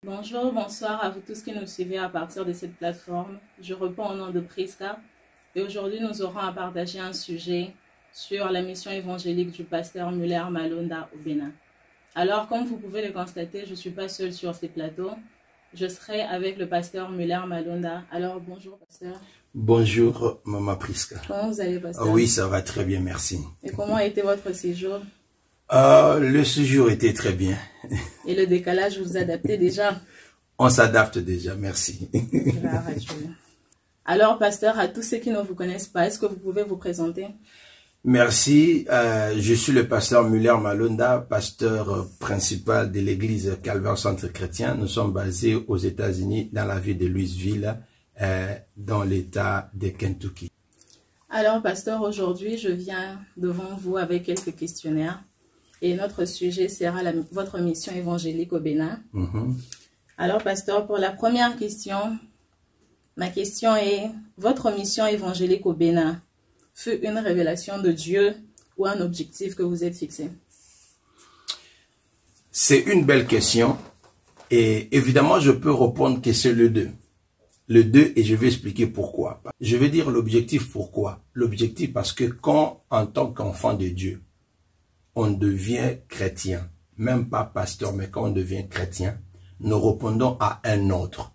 Bonjour, bonsoir à vous tous qui nous suivez à partir de cette plateforme. Je réponds au nom de Priska et aujourd'hui nous aurons à partager un sujet sur la mission évangélique du pasteur Muller Malonda au Bénin. Alors, comme vous pouvez le constater, je ne suis pas seule sur ces plateaux. Je serai avec le pasteur Muller Malonda. Alors, bonjour pasteur. Bonjour Maman Priska. Comment vous allez pasteur? Oui, ça va très bien, merci. Et comment a été votre séjour? Le séjour était très bien. Et le décalage, vous adaptez déjà? On s'adapte déjà, merci. Alors, pasteur, à tous ceux qui ne vous connaissent pas, est-ce que vous pouvez vous présenter? Merci, je suis le pasteur Muller Malonda, pasteur principal de l'église Calvaire Centre Chrétien. Nous sommes basés aux États-Unis, dans la ville de Louisville, dans l'État de Kentucky. Alors, pasteur, aujourd'hui, je viens devant vous avec quelques questionnaires. Et notre sujet sera votre mission évangélique au Bénin. Alors, pasteur, pour la première question, ma question est, votre mission évangélique au Bénin fut une révélation de Dieu ou un objectif que vous êtes fixé? C'est une belle question. Et évidemment, je peux répondre que c'est le 2. Le 2, et je vais expliquer pourquoi. Je vais dire l'objectif pourquoi. L'objectif parce que quand, en tant qu'enfant de Dieu, on devient chrétien, même pas pasteur, mais quand on devient chrétien, nous répondons à un ordre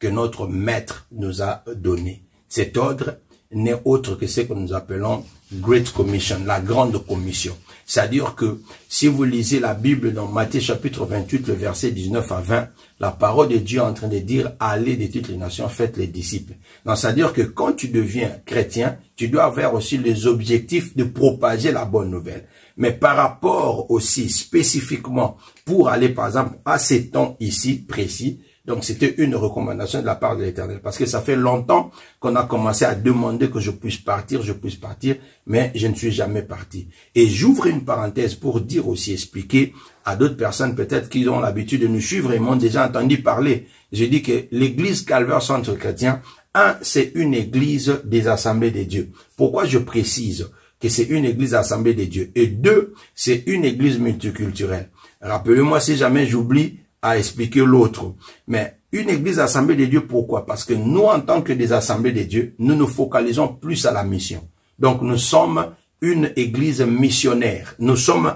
que notre maître nous a donné. Cet ordre n'est autre que ce que nous appelons Great Commission, la grande commission. C'est-à-dire que si vous lisez la Bible dans Matthieu chapitre 28, le verset 19 à 20, la parole de Dieu est en train de dire, allez de toutes les nations, faites les disciples. Donc, c'est-à-dire que quand tu deviens chrétien, tu dois avoir aussi les objectifs de propager la bonne nouvelle. Mais par rapport aussi spécifiquement pour aller par exemple à ces temps ici précis, donc c'était une recommandation de la part de l'Éternel. Parce que ça fait longtemps qu'on a commencé à demander que je puisse partir, mais je ne suis jamais parti. Et j'ouvre une parenthèse pour dire aussi, expliquer à d'autres personnes peut-être qui ont l'habitude de nous suivre et m'ont déjà entendu parler. Je dis que l'église Calvaire Centre Chrétien, c'est une église des assemblées de Dieu. Pourquoi je précise que c'est une église assemblée de Dieu? Et 2, c'est une église multiculturelle. Rappelez-moi si jamais j'oublie à expliquer l'autre. Mais une église assemblée de Dieu, pourquoi? Parce que nous, en tant que des assemblées de Dieu, nous nous focalisons plus à la mission. Donc, nous sommes une église missionnaire. Nous sommes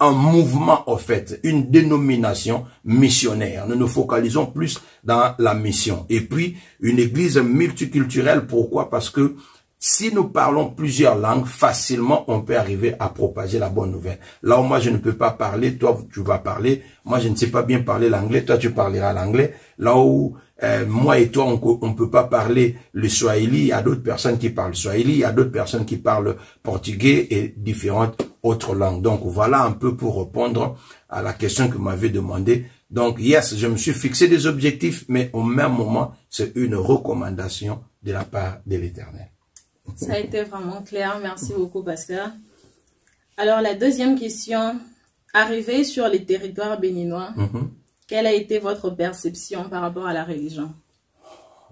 un mouvement, en fait, une dénomination missionnaire. Nous nous focalisons plus dans la mission. Et puis, une église multiculturelle, pourquoi? Parce que si nous parlons plusieurs langues, facilement, on peut arriver à propager la bonne nouvelle. Là où moi, je ne peux pas parler, toi, tu vas parler. Moi, je ne sais pas bien parler l'anglais, toi, tu parleras l'anglais. Là où moi et toi, on ne peut pas parler le swahili, il y a d'autres personnes qui parlent swahili, il y a d'autres personnes qui parlent portugais et différentes autres langues. Donc, voilà un peu pour répondre à la question que vous m'avez demandé. Donc, yes, je me suis fixé des objectifs, mais au même moment, c'est une recommandation de la part de l'Éternel. Ça a été vraiment clair. Merci beaucoup, pasteur. Alors, la deuxième question. Arrivé sur les territoires béninois, quelle a été votre perception par rapport à la religion?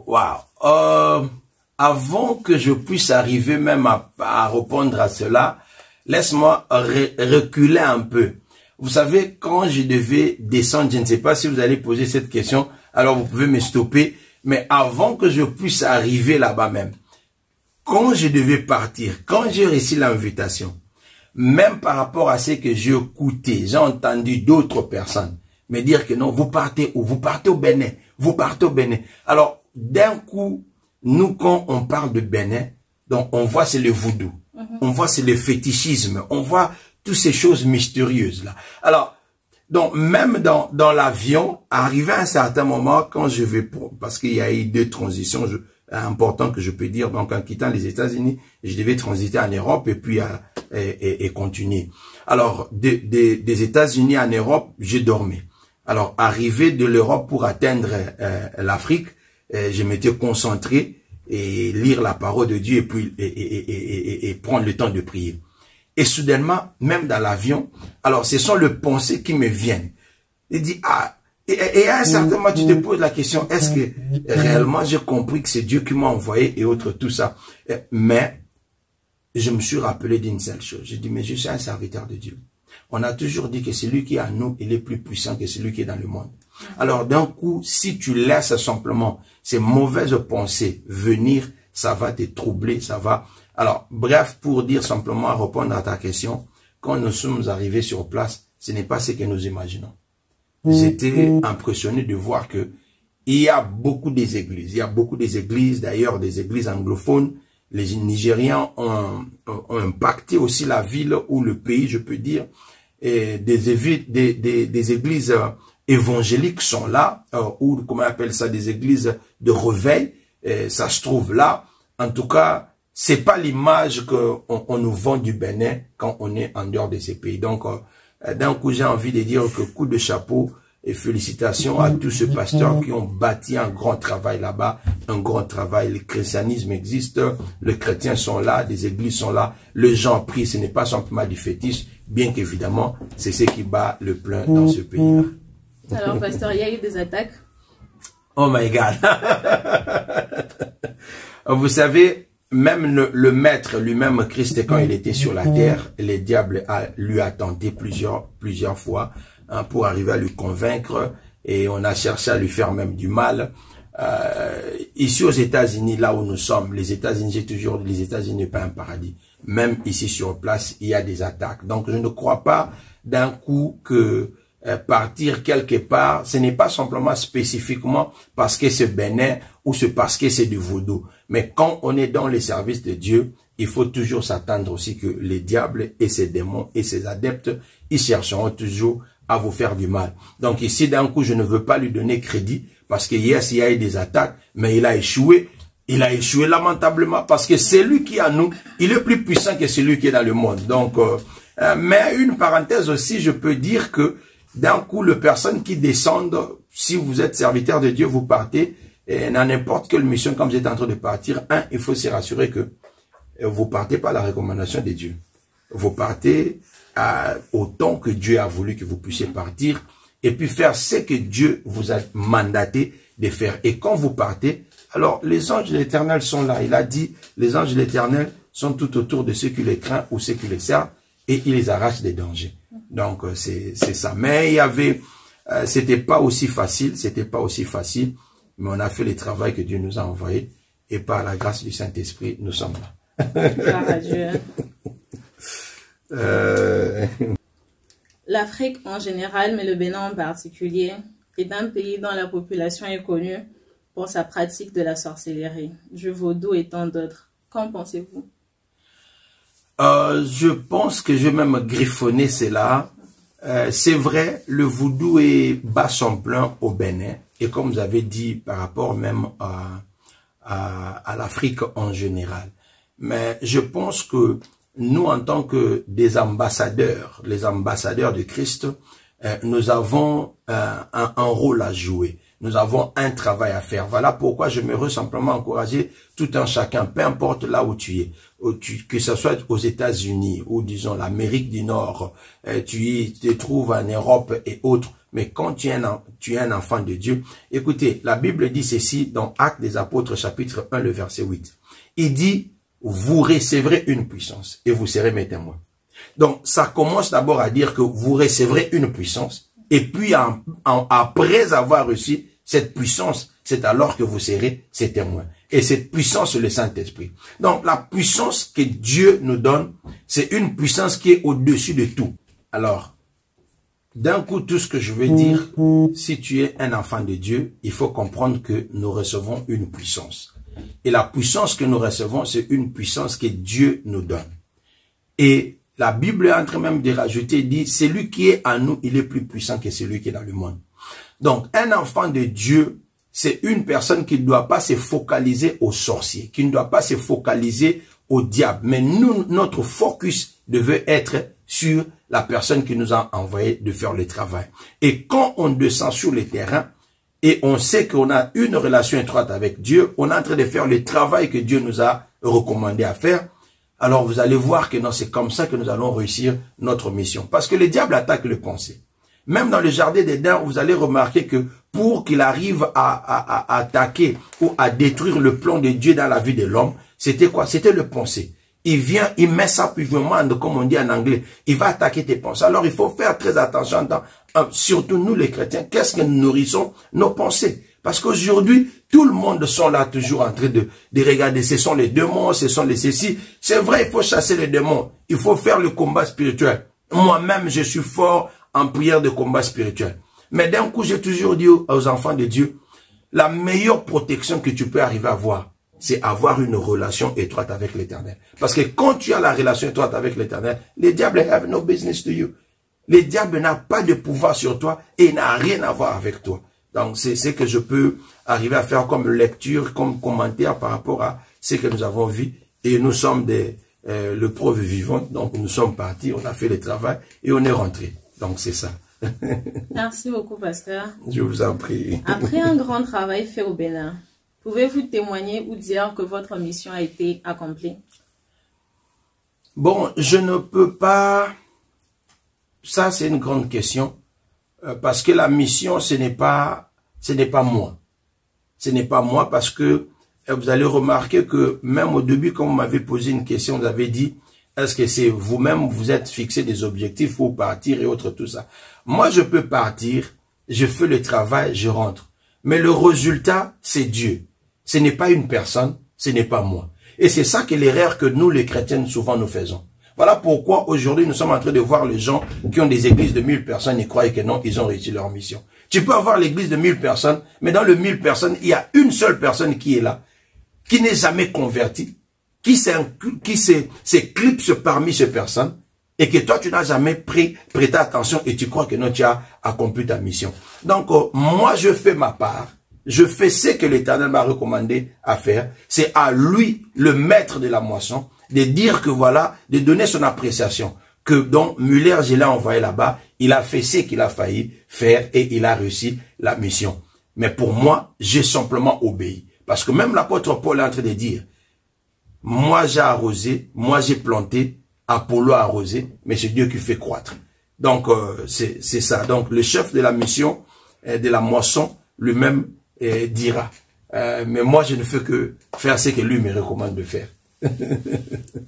Wow. Avant que je puisse arriver même à répondre à cela, laisse-moi reculer un peu. Vous savez, quand je devais descendre, je ne sais pas si vous allez poser cette question, alors vous pouvez me stopper, mais avant que je puisse arriver là-bas même, quand je devais partir, quand j'ai reçu l'invitation, même par rapport à ce que j'ai écouté, j'ai entendu d'autres personnes me dire que non, vous partez où? Vous partez au Bénin. Vous partez au Bénin. Alors, d'un coup, nous, quand on parle de Bénin, donc on voit c'est le voodoo. On voit c'est le fétichisme. On voit toutes ces choses mystérieuses là. Alors, donc même dans l'avion, arrivé à un certain moment, quand je vais, parce qu'il y a eu 2 transitions, important que je peux dire, donc en quittant les États-Unis, je devais transiter en Europe et puis et continuer. Alors, des États-Unis en Europe, j'ai dormi. Alors, arrivé de l'Europe pour atteindre l'Afrique, je m'étais concentré et lire la parole de Dieu et puis et prendre le temps de prier. Et soudainement, même dans l'avion, alors ce sont les pensées qui me viennent. Il dit, ah, et à un certain moment, tu te poses la question, est-ce que réellement j'ai compris que c'est Dieu qui m'a envoyé et autres, tout ça. Mais je me suis rappelé d'une seule chose. J'ai dit, mais je suis un serviteur de Dieu. On a toujours dit que celui qui est en nous, il est plus puissant que celui qui est dans le monde. Alors d'un coup, si tu laisses simplement ces mauvaises pensées venir, ça va te troubler, ça va... Alors, bref, pour dire simplement, répondre à ta question, quand nous sommes arrivés sur place, ce n'est pas ce que nous imaginons. J'étais impressionné de voir que il y a beaucoup des églises. Il y a beaucoup des églises, d'ailleurs des églises anglophones. Les Nigérians ont impacté aussi la ville ou le pays, je peux dire. Et des églises évangéliques sont là, ou comment on appelle ça, des églises de réveil. Ça se trouve là. En tout cas, c'est pas l'image qu'on nous vend du Bénin quand on est en dehors de ces pays. Donc, d'un coup, j'ai envie de dire que coup de chapeau et félicitations à tous ces pasteurs qui ont bâti un grand travail là-bas, un grand travail. Le christianisme existe, les chrétiens sont là, des églises sont là, les gens prient, ce n'est pas simplement du fétiche, bien qu'évidemment, c'est ce qui bat le plein dans ce pays-là. Alors, pasteur, il y a eu des attaques? Oh my God! Vous savez, même le maître lui-même, Christ, quand il était sur la terre, le diable lui a tenté plusieurs fois pour arriver à lui convaincre, et on a cherché à lui faire même du mal. Ici aux États-Unis, là où nous sommes, les États-Unis, j'ai toujours dit, les États-Unis n'est pas un paradis. Même ici sur place, il y a des attaques. Donc je ne crois pas d'un coup que partir quelque part, ce n'est pas simplement spécifiquement parce que c'est Bénin ou c'est parce que c'est du vaudou. Mais quand on est dans les services de Dieu, il faut toujours s'attendre aussi que les diables et ses démons et ses adeptes, ils chercheront toujours à vous faire du mal. Donc ici, d'un coup, je ne veux pas lui donner crédit parce que yes, il y a eu des attaques, mais il a échoué. Il a échoué lamentablement parce que celui qui est en nous, il est plus puissant que celui qui est dans le monde. Donc, mais une parenthèse aussi, je peux dire que d'un coup, les personnes qui descendent, si vous êtes serviteur de Dieu, vous partez dans n'importe quelle mission, comme vous êtes en train de partir, il faut se rassurer que vous partez par la recommandation de Dieu. Vous partez au temps que Dieu a voulu que vous puissiez partir et puis faire ce que Dieu vous a mandaté de faire. Et quand vous partez, alors les anges de l'Éternel sont là. Il a dit, les anges de l'Éternel sont tout autour de ceux qui les craignent ou ceux qui les servent et ils les arrachent des dangers. Donc c'est ça. Mais il y avait, c'était pas aussi facile, mais on a fait le travail que Dieu nous a envoyé et par la grâce du Saint-Esprit, nous sommes là. Gloire à Dieu. L'Afrique en général, mais le Bénin en particulier, est un pays dont la population est connue pour sa pratique de la sorcellerie, du vaudou et tant d'autres. Qu'en pensez-vous? Je pense que je vais même griffonner cela. C'est vrai, le vaudou bat son plein au Bénin. Et comme vous avez dit, par rapport même à l'Afrique en général. Mais je pense que nous, en tant que des ambassadeurs, les ambassadeurs de Christ, nous avons un rôle à jouer. Nous avons un travail à faire. Voilà pourquoi je me simplement encourager tout un chacun, peu importe là où tu es, que ce soit aux États-Unis ou disons l'Amérique du Nord, tu te trouves en Europe et autres. Mais quand tu es un enfant de Dieu, écoutez, la Bible dit ceci dans Actes des Apôtres chapitre 1, le verset 8. Il dit, vous recevrez une puissance et vous serez mes témoins. Donc, ça commence d'abord à dire que vous recevrez une puissance et puis après avoir reçu cette puissance, c'est alors que vous serez ses témoins. Et cette puissance, c'est le Saint-Esprit. Donc, la puissance que Dieu nous donne, c'est une puissance qui est au-dessus de tout. Alors, d'un coup, tout ce que je veux dire, si tu es un enfant de Dieu, il faut comprendre que nous recevons une puissance. Et la puissance que nous recevons, c'est une puissance que Dieu nous donne. Et la Bible est en train même de rajouter, dit, celui qui est en nous, il est plus puissant que celui qui est dans le monde. Donc, un enfant de Dieu, c'est une personne qui ne doit pas se focaliser aux sorciers, qui ne doit pas se focaliser au diable. Mais nous, notre focus devait être sur la personne qui nous a envoyé de faire le travail. Et quand on descend sur le terrain, et on sait qu'on a une relation étroite avec Dieu, on est en train de faire le travail que Dieu nous a recommandé à faire, alors vous allez voir que non, c'est comme ça que nous allons réussir notre mission. Parce que le diable attaque le pensée. Même dans le jardin d'Éden, vous allez remarquer que pour qu'il arrive à attaquer ou à détruire le plan de Dieu dans la vie de l'homme, c'était quoi? C'était le pensée. il vient, il met sa puvement, comme on dit en anglais. Il va attaquer tes pensées. Alors, il faut faire très attention, surtout nous les chrétiens. Qu'est-ce que nous nourrissons? Nos pensées. Parce qu'aujourd'hui, tout le monde sont là toujours en train de regarder. Ce sont les démons, ce sont les ceci. C'est vrai, il faut chasser les démons. Il faut faire le combat spirituel. Moi-même, je suis fort en prière de combat spirituel. Mais d'un coup, j'ai toujours dit aux enfants de Dieu, la meilleure protection que tu peux arriver à avoir, c'est avoir une relation étroite avec l'Éternel. Parce que quand tu as la relation étroite avec l'Éternel, les diables have no business to you. Les diables n'ont pas de pouvoir sur toi et n'a rien à voir avec toi. Donc, c'est ce que je peux arriver à faire comme lecture, comme commentaire par rapport à ce que nous avons vu. Et nous sommes le preuve vivante. Donc, nous sommes partis, on a fait le travail et on est rentré. Donc, c'est ça. Merci beaucoup, pasteur. Je vous en prie. Après un grand travail fait au Bénin, pouvez-vous témoigner ou dire que votre mission a été accomplie? Bon, je ne peux pas... Ça, c'est une grande question. Parce que la mission, ce n'est pas moi. Ce n'est pas moi parce que vous allez remarquer que même au début, quand vous m'avez posé une question, vous avez dit, est-ce que c'est vous-même, vous êtes fixé des objectifs pour partir et autres, tout ça. Moi, je peux partir, je fais le travail, je rentre. Mais le résultat, c'est Dieu. Ce n'est pas une personne, ce n'est pas moi. Et c'est ça que l'erreur que nous, les chrétiens, souvent nous faisons. Voilà pourquoi aujourd'hui, nous sommes en train de voir les gens qui ont des églises de 1000 personnes et croient que non, ils ont réussi leur mission. Tu peux avoir l'église de 1000 personnes, mais dans le 1000 personnes, il y a une seule personne qui est là, qui n'est jamais convertie, qui s'éclipse parmi ces personnes, et que toi, tu n'as jamais prêté attention et tu crois que non, tu as accompli ta mission. Donc, moi, je fais ma part. Je fais ce que l'Éternel m'a recommandé à faire. C'est à lui, le maître de la moisson, de dire que voilà, de donner son appréciation. Que donc, Muller, je l'ai envoyé là-bas, il a fait ce qu'il a failli faire et il a réussi la mission. Mais pour moi, j'ai simplement obéi. Parce que même l'apôtre Paul est en train de dire, moi j'ai arrosé, moi j'ai planté, Apollo a arrosé, mais c'est Dieu qui fait croître. Donc, c'est ça. Donc, le chef de la mission, de la moisson, lui-même dira. Mais moi, je ne fais que faire ce que lui me recommande de faire.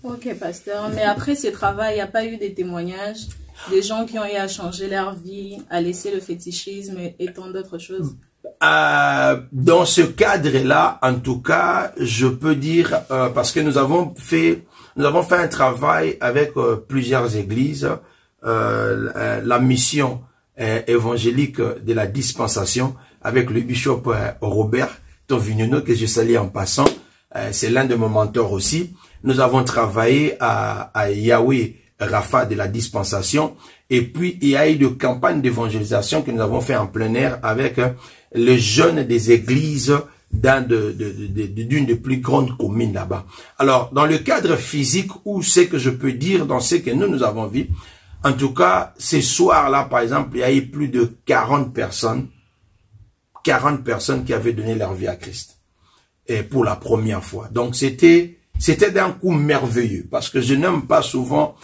Ok, pasteur. Mais après ce travail, il n'y a pas eu des témoignages des gens qui ont eu à changer leur vie, à laisser le fétichisme et tant d'autres choses? Dans ce cadre-là, en tout cas, je peux dire, parce que nous avons fait un travail avec plusieurs églises, la mission évangélique de la dispensation avec le bishop Robert Tovignonneau, que je salue en passant. C'est l'un de mes mentors aussi. Nous avons travaillé à Yahweh Rafa de la dispensation. Et puis, il y a eu de campagnes d'évangélisation que nous avons fait en plein air avec les jeunes des églises d'une des plus grandes communes là-bas. Alors, dans le cadre physique, où c'est que je peux dire dans ce que nous avons vu, en tout cas, ces soirs-là, par exemple, il y a eu plus de 40 personnes qui avaient donné leur vie à Christ. Et pour la première fois. Donc, c'était d'un coup merveilleux. Parce que je n'aime pas souvent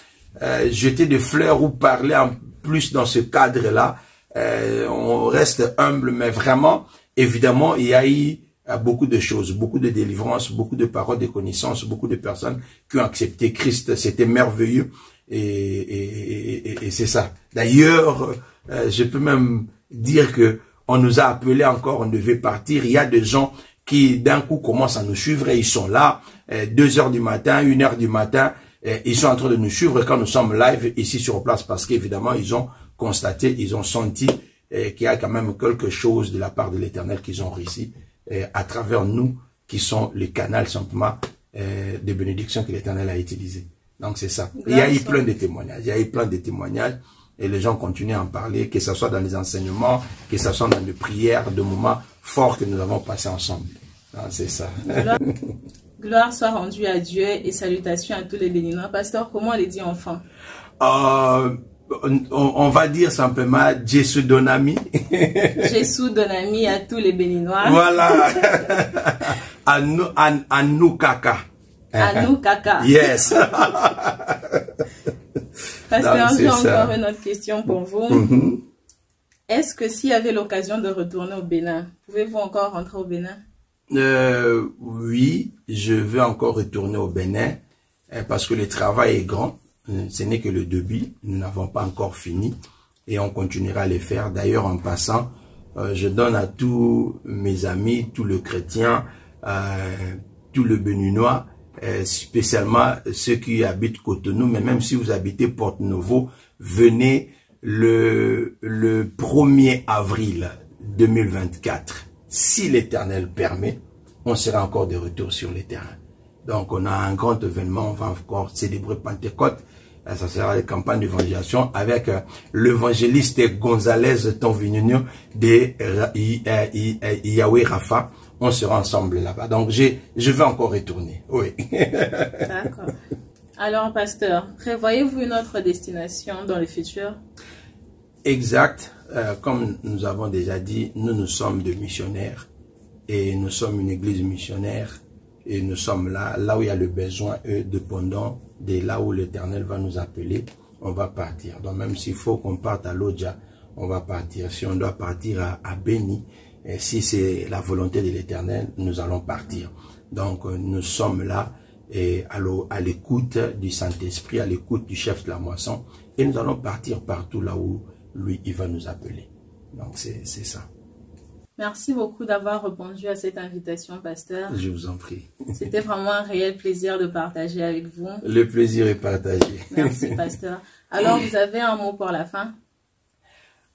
jeter des fleurs ou parler en plus dans ce cadre-là. On reste humble, mais vraiment, évidemment, il y a eu beaucoup de choses, beaucoup de délivrances, beaucoup de paroles de connaissances, beaucoup de personnes qui ont accepté Christ. C'était merveilleux et c'est ça. D'ailleurs, je peux même dire que on nous a appelés encore, on devait partir. Il y a des gens qui d'un coup commencent à nous suivre et ils sont là, 2 heures du matin, 1 heure du matin, ils sont en train de nous suivre quand nous sommes live ici sur place parce qu'évidemment ils ont constaté, ils ont senti qu'il y a quand même quelque chose de la part de l'Éternel qu'ils ont réussi à travers nous qui sont le canal simplement de bénédiction que l'Éternel a utilisé. Donc c'est ça. Il y a eu plein de témoignages, et les gens continuent à en parler, que ce soit dans les enseignements, que ce soit dans les prières, de moments forts que nous avons passés ensemble. C'est ça. Gloire soit rendue à Dieu et salutations à tous les Béninois. Pasteur, comment on les dit enfin? On va dire simplement Jésus Donami. Jésus Donami à tous les Béninois. Voilà. À nous caca. À nous caca. Yes. Pasteur, j'ai encore une autre question pour vous. Est-ce que s'il y avait l'occasion de retourner au Bénin, pouvez-vous encore rentrer au Bénin? Oui, je veux encore retourner au Bénin. parce que le travail est grand. Ce n'est que le début. Nous n'avons pas encore fini et on continuera à le faire. D'ailleurs, en passant, je donne à tous mes amis, tous les chrétiens, tous les Béninois, spécialement ceux qui habitent Cotonou, mais même si vous habitez Porto-Novo, venez le 1er avril 2024. Si l'Éternel permet, on sera encore de retour sur les terrains. Donc on a un grand événement, on va encore célébrer Pentecôte. Ça sera une campagne d'évangélisation avec l'évangéliste Gonzalez Tonvinunio de Yahweh Rafa. On sera ensemble là-bas. Donc je vais encore retourner. Oui. D'accord. Alors, pasteur, prévoyez-vous une autre destination dans le futur? Exact. Comme nous avons déjà dit, nous sommes des missionnaires et nous sommes une église missionnaire et nous sommes là où il y a le besoin, dépendant de là où l'Éternel va nous appeler, on va partir. Donc même s'il faut qu'on parte à Lodja, on va partir. Si on doit partir à Béni, et si c'est la volonté de l'Éternel, nous allons partir. Donc nous sommes là et à l'écoute du Saint-Esprit, à l'écoute du chef de la moisson, et nous allons partir partout là où lui, il va nous appeler. Donc c'est ça. Merci beaucoup d'avoir répondu à cette invitation, pasteur. Je vous en prie. C'était vraiment un réel plaisir de partager avec vous. Le plaisir est partagé. Merci, pasteur. Alors, vous avez un mot pour la fin?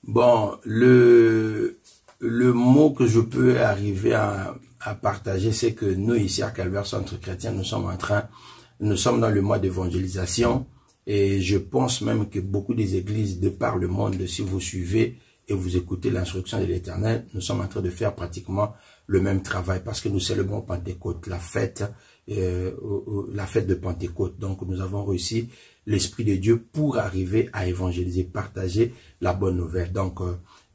Bon, le mot que je peux arriver à partager, c'est que nous, ici à Calvaire Centre Chrétien, nous sommes dans le mois d'évangélisation et je pense même que beaucoup des églises de par le monde, si vous suivez et vous écoutez l'instruction de l'Éternel, nous sommes en train de faire pratiquement le même travail parce que nous célébrons Pentecôte, la fête de Pentecôte. Donc nous avons réussi l'Esprit de Dieu pour arriver à évangéliser, partager la bonne nouvelle. Donc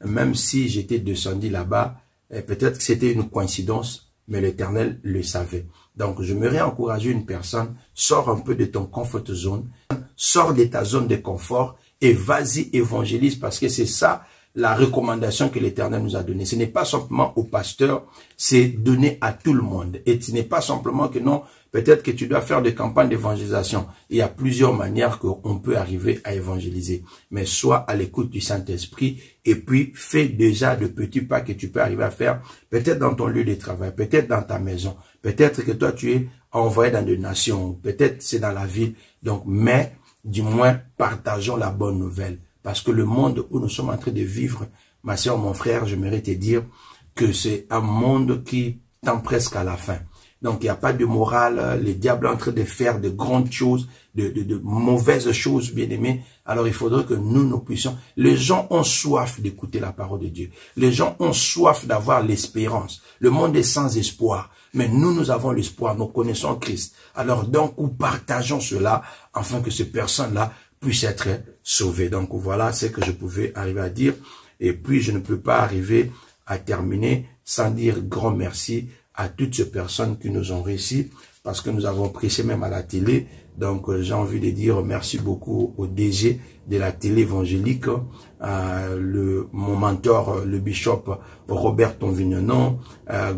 même si j'étais descendu là-bas, peut-être que c'était une coïncidence, mais l'Éternel le savait. Donc je me réencourager une personne, sors un peu de ton comfort zone, sors de ta zone de confort et vas-y évangélise parce que c'est ça la recommandation que l'Éternel nous a donnée. Ce n'est pas simplement au pasteur, c'est donné à tout le monde. Et ce n'est pas simplement que non, peut-être que tu dois faire des campagnes d'évangélisation. Il y a plusieurs manières qu'on peut arriver à évangéliser. Mais sois à l'écoute du Saint-Esprit et puis fais déjà de petits pas que tu peux arriver à faire, peut-être dans ton lieu de travail, peut-être dans ta maison, peut-être que toi tu es envoyé dans des nations, peut-être c'est dans la ville. Donc, mais du moins, partageons la bonne nouvelle. Parce que le monde où nous sommes en train de vivre, ma soeur, mon frère, j'aimerais te dire que c'est un monde qui tend presque à la fin. Donc, il n'y a pas de morale. Le diable est en train de faire de grandes choses, de mauvaises choses, bien aimés. Alors, il faudrait que nous puissions... Les gens ont soif d'écouter la parole de Dieu. Les gens ont soif d'avoir l'espérance. Le monde est sans espoir. Mais nous avons l'espoir. Nous connaissons Christ. Alors, donc, nous partageons cela afin que ces personnes-là puissent être sauvées. Donc, voilà ce que je pouvais arriver à dire. Et puis, je ne peux pas arriver à terminer sans dire grand merci à toutes ces personnes qui nous ont réussi, parce que nous avons prêché même à la télé. Donc, j'ai envie de dire merci beaucoup au DG de la télé évangélique, mon mentor, le bishop Robert Tonvignon,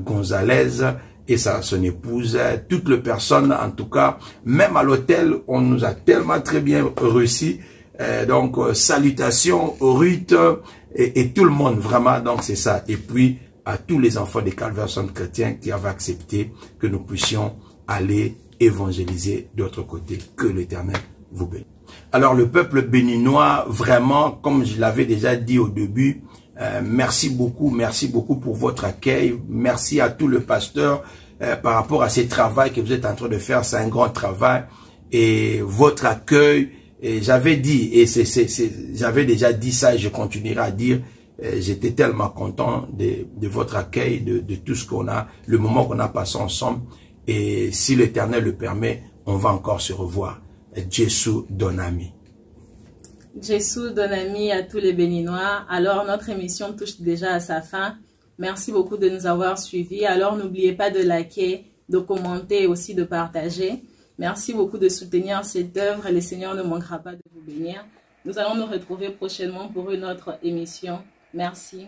Gonzalez et son épouse, toutes les personnes, en tout cas, même à l'hôtel, on nous a tellement très bien reçus. Donc, salutations, Ruth et tout le monde, vraiment, donc c'est ça. Et puis, à tous les enfants des Calvaire Centre Chrétien qui avaient accepté que nous puissions aller évangéliser d'autre côté. Que l'Éternel vous bénisse. Alors le peuple béninois, vraiment, comme je l'avais déjà dit au début, merci beaucoup pour votre accueil. Merci à tout le pasteur par rapport à ce travail que vous êtes en train de faire. C'est un grand travail. Et votre accueil, j'avais dit, et j'avais déjà dit ça et je continuerai à dire, j'étais tellement content de votre accueil, de tout ce qu'on a, le moment qu'on a passé ensemble. Et si l'Éternel le permet, on va encore se revoir. Jésus Donami. Jésus Donami à tous les Béninois. Alors, notre émission touche déjà à sa fin. Merci beaucoup de nous avoir suivis. Alors, n'oubliez pas de liker, de commenter et aussi de partager. Merci beaucoup de soutenir cette œuvre et le Seigneur ne manquera pas de vous bénir. Nous allons nous retrouver prochainement pour une autre émission. Merci.